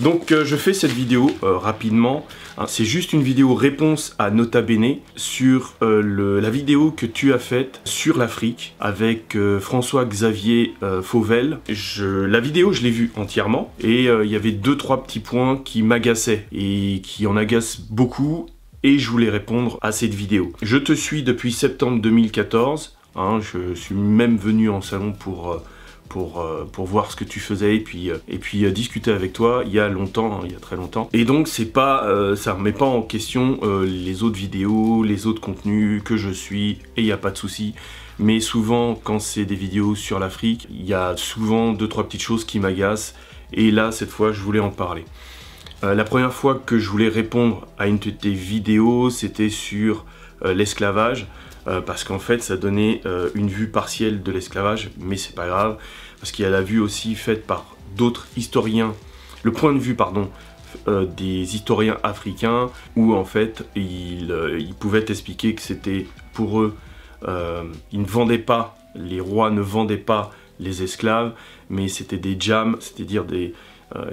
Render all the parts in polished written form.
Donc je fais cette vidéo rapidement, hein, c'est juste une vidéo réponse à Nota Bene sur la vidéo que tu as faite sur l'Afrique avec François-Xavier Fauvel. La vidéo je l'ai vue entièrement et il y avait 2-3 petits points qui m'agaçaient et qui en agacent beaucoup et je voulais répondre à cette vidéo. Je te suis depuis septembre 2014, hein, je suis même venu en salon pour voir ce que tu faisais et puis discuter avec toi il y a longtemps, hein, il y a très longtemps. Et donc c'est pas, ça remet pas en question les autres vidéos, les autres contenus que je suis et il n'y a pas de souci. Mais souvent quand c'est des vidéos sur l'Afrique, il y a souvent 2-3 petites choses qui m'agacent et là cette fois je voulais en parler. La première fois que je voulais répondre à une de tes vidéos, c'était sur l'esclavage. Parce qu'en fait ça donnait une vue partielle de l'esclavage, mais c'est pas grave, parce qu'il y a la vue aussi faite par d'autres historiens, le point de vue pardon, des historiens africains, où en fait ils pouvaient expliquer que c'était pour eux, ils ne vendaient pas, les rois ne vendaient pas les esclaves, mais c'était des djams, c'est-à-dire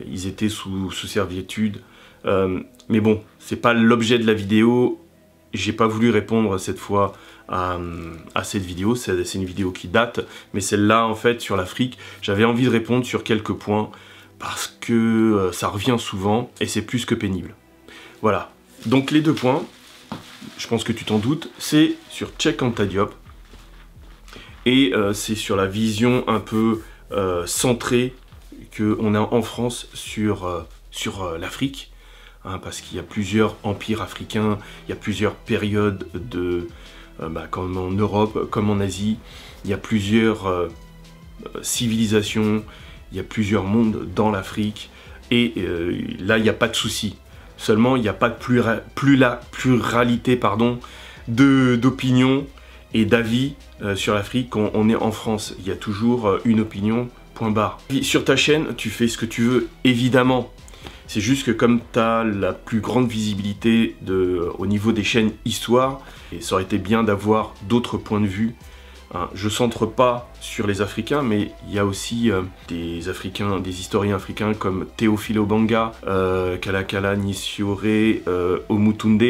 ils étaient sous servitude, mais bon, c'est pas l'objet de la vidéo. J'ai pas voulu répondre cette fois à cette vidéo, c'est une vidéo qui date, mais celle-là en fait sur l'Afrique, j'avais envie de répondre sur quelques points parce que ça revient souvent et c'est plus que pénible. Voilà, donc les 2 points, je pense que tu t'en doutes, c'est sur Cheikh Anta Diop et c'est sur la vision un peu centrée qu'on a en France sur l'Afrique. Hein, parce qu'il y a plusieurs empires africains, il y a plusieurs périodes comme en Europe, comme en Asie, il y a plusieurs civilisations, il y a plusieurs mondes dans l'Afrique, et là il n'y a pas de souci. Seulement il n'y a pas de pluralité d'opinions et d'avis sur l'Afrique quand on est en France. Il y a toujours une opinion, point barre. Sur ta chaîne, tu fais ce que tu veux, évidemment. C'est juste que comme tu as la plus grande visibilité au niveau des chaînes histoire, et ça aurait été bien d'avoir d'autres points de vue. Hein, je ne centre pas sur les Africains, mais il y a aussi des historiens africains comme Théophile Ogbanga, Kalakala Nisiore, Omutunde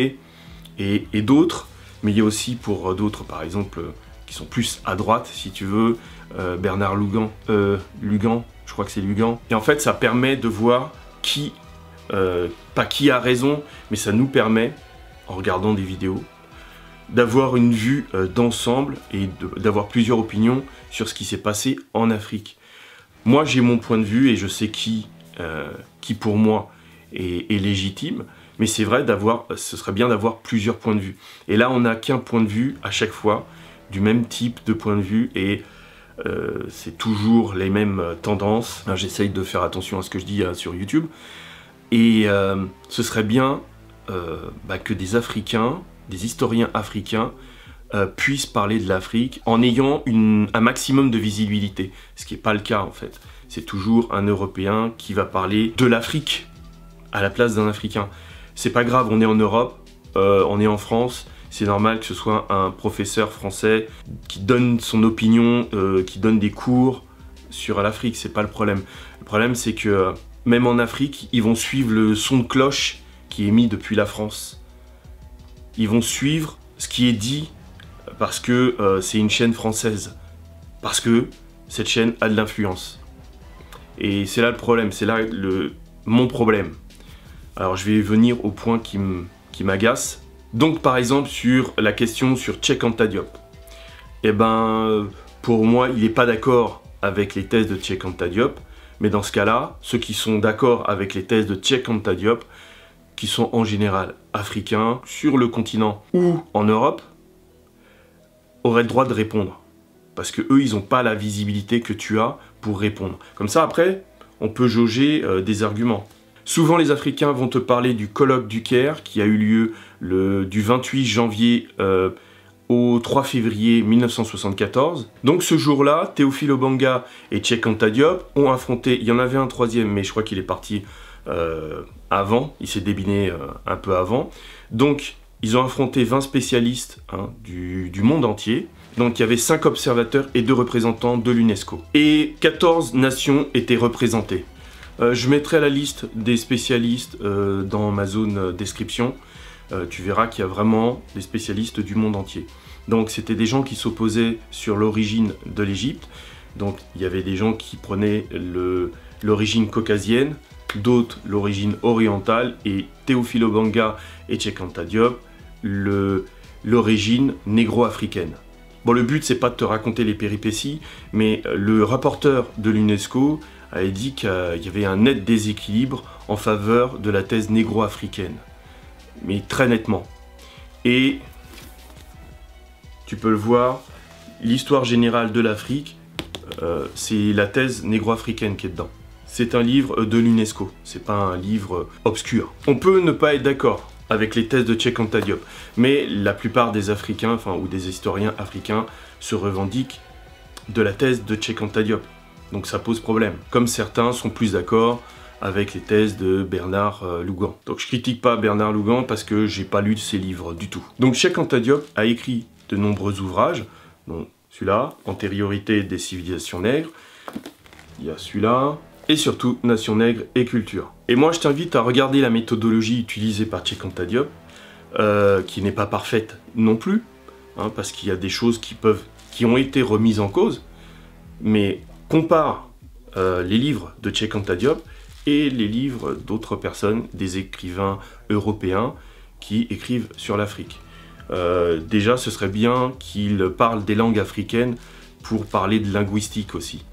et d'autres. Mais il y a aussi pour d'autres, par exemple, qui sont plus à droite, si tu veux, Bernard Lugan, je crois que c'est Lugan. Et en fait, ça permet de voir pas qui a raison, mais ça nous permet, en regardant des vidéos, d'avoir une vue d'ensemble et d'avoir plusieurs opinions sur ce qui s'est passé en Afrique. Moi j'ai mon point de vue et je sais qui pour moi est légitime, mais c'est vrai ce serait bien d'avoir plusieurs points de vue. Et là on n'a qu'un point de vue à chaque fois, du même type de point de vue, et c'est toujours les mêmes tendances. J'essaye de faire attention à ce que je dis sur YouTube. Et ce serait bien que des Africains, des historiens africains puissent parler de l'Afrique en ayant un maximum de visibilité. Ce qui n'est pas le cas en fait. C'est toujours un Européen qui va parler de l'Afrique à la place d'un Africain. C'est pas grave, on est en Europe, on est en France. C'est normal que ce soit un professeur français qui donne son opinion, qui donne des cours sur l'Afrique, c'est pas le problème. Le problème c'est que même en Afrique, ils vont suivre le son de cloche qui est mis depuis la France. Ils vont suivre ce qui est dit parce que c'est une chaîne française. Parce que cette chaîne a de l'influence. Et c'est là le problème, c'est là mon problème. Alors je vais venir au point qui m'agace. Donc par exemple sur la question sur Cheikh Anta Diop. Eh ben pour moi il n'est pas d'accord avec les thèses de Cheikh Anta Diop. Mais dans ce cas-là, ceux qui sont d'accord avec les thèses de Cheikh Anta Diop, qui sont en général africains, sur le continent ou en Europe, auraient le droit de répondre. Parce que eux, ils n'ont pas la visibilité que tu as pour répondre. Comme ça, après, on peut jauger des arguments. Souvent, les Africains vont te parler du colloque du Caire, qui a eu lieu du 28 janvier au 3 février 1974. Donc ce jour-là, Théophile Ogbanga et Cheikh Anta Diop ont affronté, il y en avait un troisième, mais je crois qu'il est parti avant, il s'est débiné un peu avant. Donc ils ont affronté 20 spécialistes du monde entier. Donc il y avait 5 observateurs et 2 représentants de l'UNESCO. Et 14 nations étaient représentées. Je mettrai la liste des spécialistes dans ma zone description. Tu verras qu'il y a vraiment des spécialistes du monde entier. Donc c'était des gens qui s'opposaient sur l'origine de l'Égypte. Donc il y avait des gens qui prenaient l'origine caucasienne, d'autres l'origine orientale, et Théophile Ogbanga et Cheikh Anta Diop l'origine négro-africaine. Bon, le but c'est pas de te raconter les péripéties, mais le rapporteur de l'UNESCO a dit qu'il y avait un net déséquilibre en faveur de la thèse négro-africaine. Mais très nettement. Et tu peux le voir, l'histoire générale de l'Afrique, c'est la thèse négro-africaine qui est dedans. C'est un livre de l'UNESCO, c'est pas un livre obscur. On peut ne pas être d'accord avec les thèses de Cheikh Anta Diop, mais la plupart des Africains, ou des historiens africains, se revendiquent de la thèse de Cheikh Anta Diop. Donc ça pose problème. Comme certains sont plus d'accord avec les thèses de Bernard Lougan. Donc je critique pas Bernard Lougan parce que j'ai pas lu ses livres du tout. Donc Cheikh Anta Diop a écrit de nombreux ouvrages, dont celui-là, Antériorité des civilisations nègres, il y a celui-là, et surtout Nation nègre et culture. Et moi je t'invite à regarder la méthodologie utilisée par Cheikh Anta Diop, qui n'est pas parfaite non plus, hein, parce qu'il y a des choses qui ont été remises en cause, mais compare les livres de Cheikh Anta Diop et les livres d'autres personnes, des écrivains européens qui écrivent sur l'Afrique. Déjà, ce serait bien qu'ils parlent des langues africaines pour parler de linguistique aussi.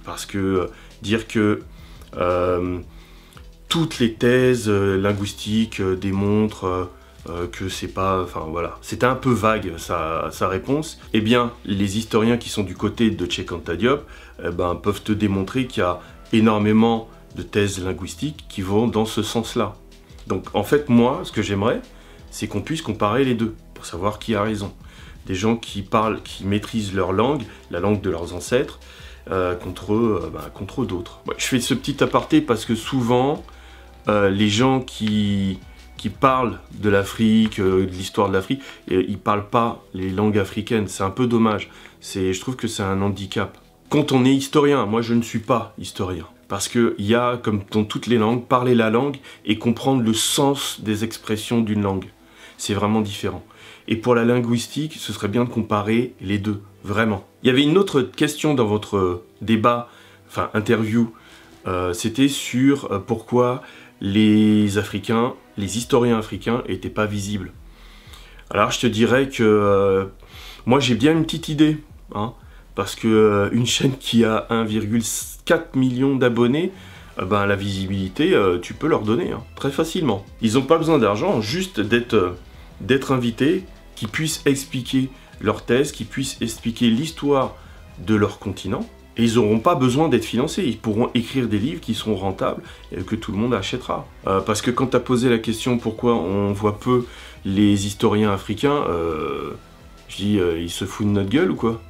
Parce que dire que toutes les thèses linguistiques démontrent que c'est pas... Enfin voilà, c'était un peu vague sa réponse. Eh bien, les historiens qui sont du côté de Cheikh Anta Diop peuvent te démontrer qu'il y a énormément de thèses linguistiques qui vont dans ce sens-là. Donc en fait, moi, ce que j'aimerais, c'est qu'on puisse comparer les deux, pour savoir qui a raison. Des gens qui parlent, qui maîtrisent leur langue, la langue de leurs ancêtres, contre d'autres. Ouais, je fais ce petit aparté parce que souvent, les gens qui parlent de l'Afrique, de l'histoire de l'Afrique, ils parlent pas les langues africaines. C'est un peu dommage. Je trouve que c'est un handicap. Quand on est historien, moi je ne suis pas historien. Parce qu'il y a, comme dans toutes les langues, parler la langue et comprendre le sens des expressions d'une langue. C'est vraiment différent. Et pour la linguistique, ce serait bien de comparer les deux, vraiment. Il y avait une autre question dans votre débat, interview, c'était sur pourquoi les Africains, les historiens africains n'étaient pas visibles. Alors je te dirais que moi j'ai bien une petite idée, hein, parce que une chaîne qui a 1,4 million d'abonnés, la visibilité, tu peux leur donner, hein, très facilement. Ils n'ont pas besoin d'argent, juste d'être invités, qui puissent expliquer leur thèse, qui puissent expliquer l'histoire de leur continent, et ils n'auront pas besoin d'être financés, ils pourront écrire des livres qui seront rentables et que tout le monde achètera. Parce que quand tu as posé la question pourquoi on voit peu les historiens africains, je dis ils se foutent de notre gueule ou quoi?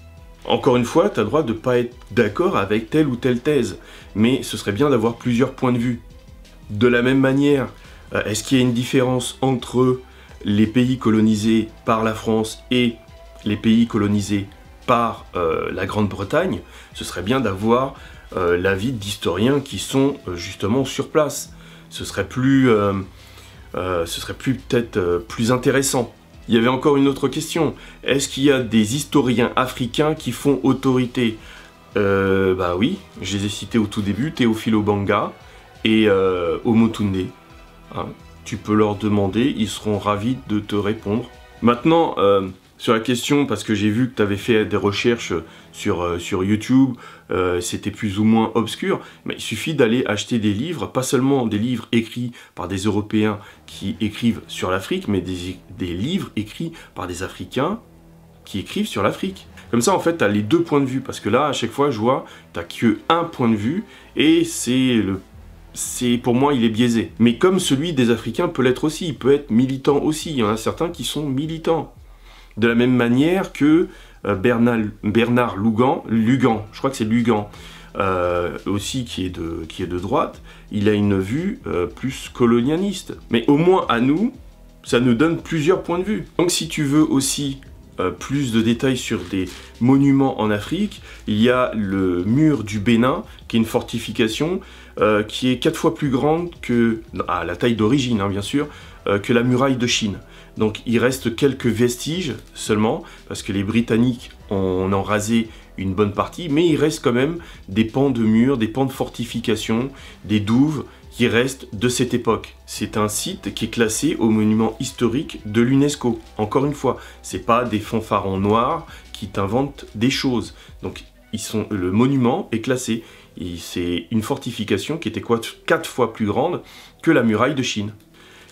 Encore une fois, tu as le droit de ne pas être d'accord avec telle ou telle thèse, mais ce serait bien d'avoir plusieurs points de vue. De la même manière, est-ce qu'il y a une différence entre les pays colonisés par la France et les pays colonisés par la Grande-Bretagne? Ce serait bien d'avoir l'avis d'historiens qui sont justement sur place. Ce serait peut-être plus intéressant. Il y avait encore une autre question. Est-ce qu'il y a des historiens africains qui font autorité? Oui, je les ai cités au tout début, Théophile Ogbanga et Omotunde. Hein, tu peux leur demander, ils seront ravis de te répondre. Maintenant, sur la question, parce que j'ai vu que tu avais fait des recherches sur YouTube, c'était plus ou moins obscur, mais il suffit d'aller acheter des livres, pas seulement des livres écrits par des Européens qui écrivent sur l'Afrique, mais des livres écrits par des Africains qui écrivent sur l'Afrique. Comme ça, en fait, tu as les deux points de vue, parce que là, à chaque fois, je vois, tu n'as que un point de vue, et pour moi, il est biaisé. Mais comme celui des Africains peut l'être aussi, il peut être militant aussi, il y en a certains qui sont militants. De la même manière que Bernard Lougan, je crois que c'est Lugan, aussi qui est de droite, il a une vue plus colonialiste. Mais au moins à nous, ça nous donne plusieurs points de vue. Donc si tu veux aussi plus de détails sur des monuments en Afrique, il y a le mur du Bénin, qui est une fortification qui est 4 fois plus grande que, à la taille d'origine hein, bien sûr, que la muraille de Chine. Donc il reste quelques vestiges seulement, parce que les Britanniques en ont rasé une bonne partie, mais il reste quand même des pans de murs, des pans de fortifications, des douves qui restent de cette époque. C'est un site qui est classé au monument historique de l'UNESCO. Encore une fois, c'est pas des fanfarons noirs qui t'inventent des choses. Donc le monument est classé. C'est une fortification qui était 4 fois plus grande que la muraille de Chine.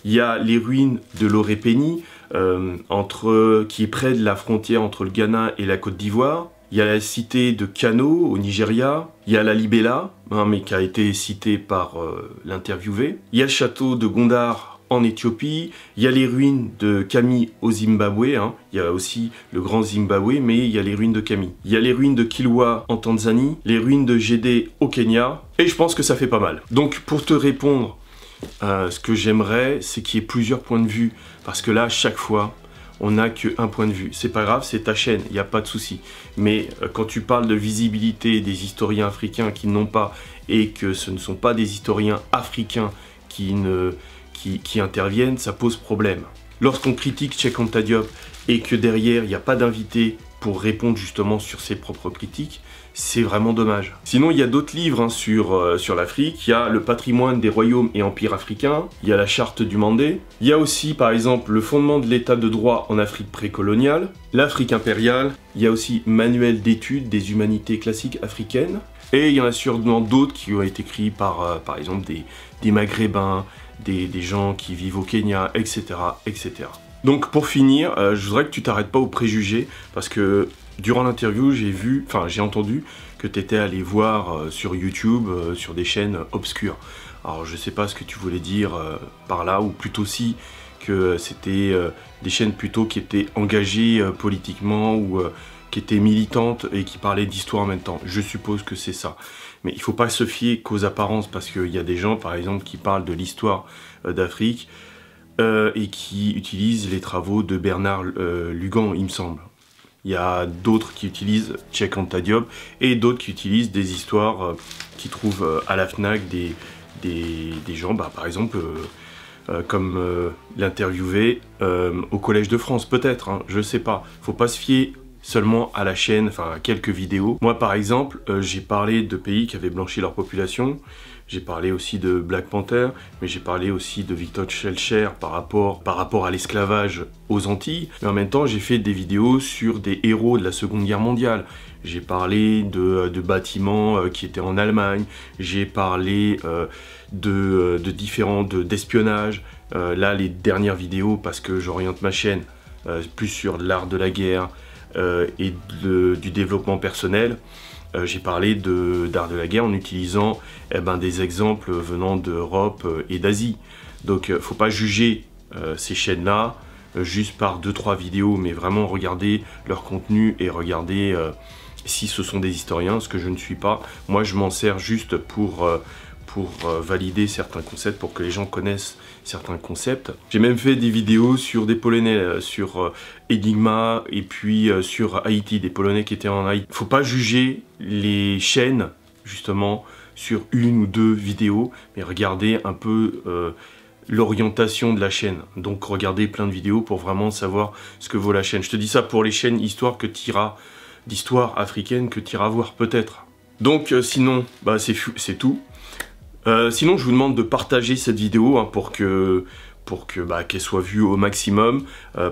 Il y a les ruines de l'Orépénie, qui est près de la frontière entre le Ghana et la Côte d'Ivoire. Il y a la cité de Kano au Nigeria. Il y a la Libella, hein, mais qui a été citée par l'interviewé. Il y a le château de Gondar en Éthiopie. Il y a les ruines de Kami au Zimbabwe. Hein. Il y a aussi le Grand Zimbabwe, mais il y a les ruines de Kami. Il y a les ruines de Kilwa en Tanzanie. Les ruines de Gédé au Kenya. Et je pense que ça fait pas mal. Donc pour te répondre, ce que j'aimerais, c'est qu'il y ait plusieurs points de vue. Parce que là, chaque fois, on n'a qu'un point de vue. C'est pas grave, c'est ta chaîne, il n'y a pas de souci. Mais quand tu parles de visibilité des historiens africains qui n'ont pas, et que ce ne sont pas des historiens africains qui interviennent, ça pose problème. Lorsqu'on critique Cheikh Anta Diop et que derrière, il n'y a pas d'invité pour répondre justement sur ses propres critiques, c'est vraiment dommage. Sinon, il y a d'autres livres hein, sur l'Afrique. Il y a le patrimoine des royaumes et empires africains. Il y a la charte du Mandé. Il y a aussi, par exemple, le fondement de l'état de droit en Afrique précoloniale. L'Afrique impériale. Il y a aussi manuel d'études des humanités classiques africaines. Et il y en a sûrement d'autres qui ont été écrits par exemple, des Maghrébins, des gens qui vivent au Kenya, etc., etc. Donc, pour finir, je voudrais que tu t'arrêtes pas aux préjugés, parce que durant l'interview, j'ai entendu que tu étais allé voir sur YouTube, sur des chaînes obscures. Alors je sais pas ce que tu voulais dire par là, ou plutôt si que c'était des chaînes plutôt qui étaient engagées politiquement ou qui étaient militantes et qui parlaient d'histoire en même temps. Je suppose que c'est ça. Mais il faut pas se fier qu'aux apparences, parce qu'il y a des gens par exemple qui parlent de l'histoire d'Afrique et qui utilisent les travaux de Bernard Lugan, il me semble. Il y a d'autres qui utilisent Cheikh Anta Diop et d'autres qui utilisent des histoires qui trouvent à la FNAC des gens, par exemple, comme l'interviewé au Collège de France, peut-être, hein, je sais pas. Faut pas se fier seulement à la chaîne, enfin à quelques vidéos. Moi par exemple, j'ai parlé de pays qui avaient blanchi leur population, j'ai parlé aussi de Black Panther, mais j'ai parlé aussi de Victor Schellcher par rapport à l'esclavage aux Antilles. Mais en même temps, j'ai fait des vidéos sur des héros de la Seconde Guerre mondiale. J'ai parlé de bâtiments qui étaient en Allemagne, j'ai parlé d'espionnage. Là, les dernières vidéos, parce que j'oriente ma chaîne plus sur l'art de la guerre, et du développement personnel, j'ai parlé d'art de la guerre en utilisant des exemples venant d'Europe et d'Asie. Donc faut pas juger ces chaînes-là juste par 2-3 vidéos, mais vraiment regarder leur contenu et regarder si ce sont des historiens, ce que je ne suis pas. Moi je m'en sers juste pour valider certains concepts, pour que les gens connaissent certains concepts. J'ai même fait des vidéos sur des Polonais, sur Enigma, et puis sur Haïti, des Polonais qui étaient en Haïti. Faut pas juger les chaînes, justement, sur 1 ou 2 vidéos, mais regarder un peu l'orientation de la chaîne. Donc regardez plein de vidéos pour vraiment savoir ce que vaut la chaîne. Je te dis ça pour les chaînes d'histoire africaine que tu iras voir peut-être. Donc sinon, c'est tout. Sinon, je vous demande de partager cette vidéo hein, pour qu'elle soit vue au maximum.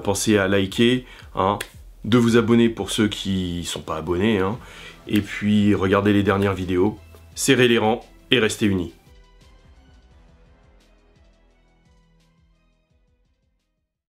Pensez à liker, hein, de vous abonner pour ceux qui ne sont pas abonnés, hein, et puis regardez les dernières vidéos. Serrez les rangs et restez unis.